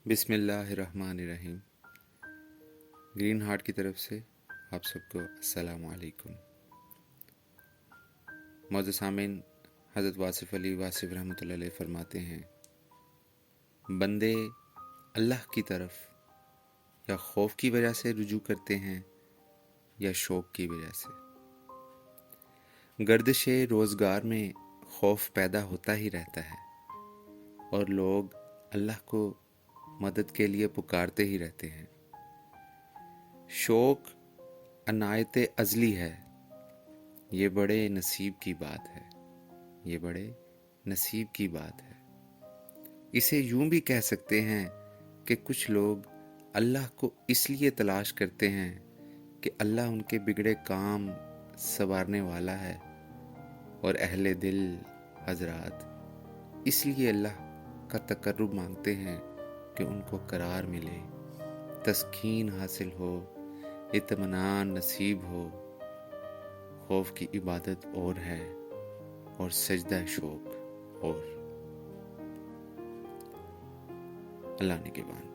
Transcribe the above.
بسم اللہ الرحمن الرحیم۔ گرین ہارٹ کی طرف سے آپ سب کو السلام علیکم۔ معزز سامعین، حضرت واصف علی واصف رحمۃ اللہ علیہ فرماتے ہیں، بندے اللہ کی طرف یا خوف کی وجہ سے رجوع کرتے ہیں یا شوق کی وجہ سے۔ گردش روزگار میں خوف پیدا ہوتا ہی رہتا ہے اور لوگ اللہ کو مدد کے لیے پکارتے ہی رہتے ہیں۔ شوق عنایت ازلی ہے، یہ بڑے نصیب کی بات ہے، یہ بڑے نصیب کی بات ہے۔ اسے یوں بھی کہہ سکتے ہیں کہ کچھ لوگ اللہ کو اس لیے تلاش کرتے ہیں کہ اللہ ان کے بگڑے کام سنوارنے والا ہے، اور اہل دل حضرات اس لیے اللہ کا تقرب مانگتے ہیں کہ ان کو قرار ملے، تسکین حاصل ہو، اطمینان نصیب ہو۔ خوف کی عبادت اور ہے اور سجدہ شوق اور۔ اللہ نے کے بان۔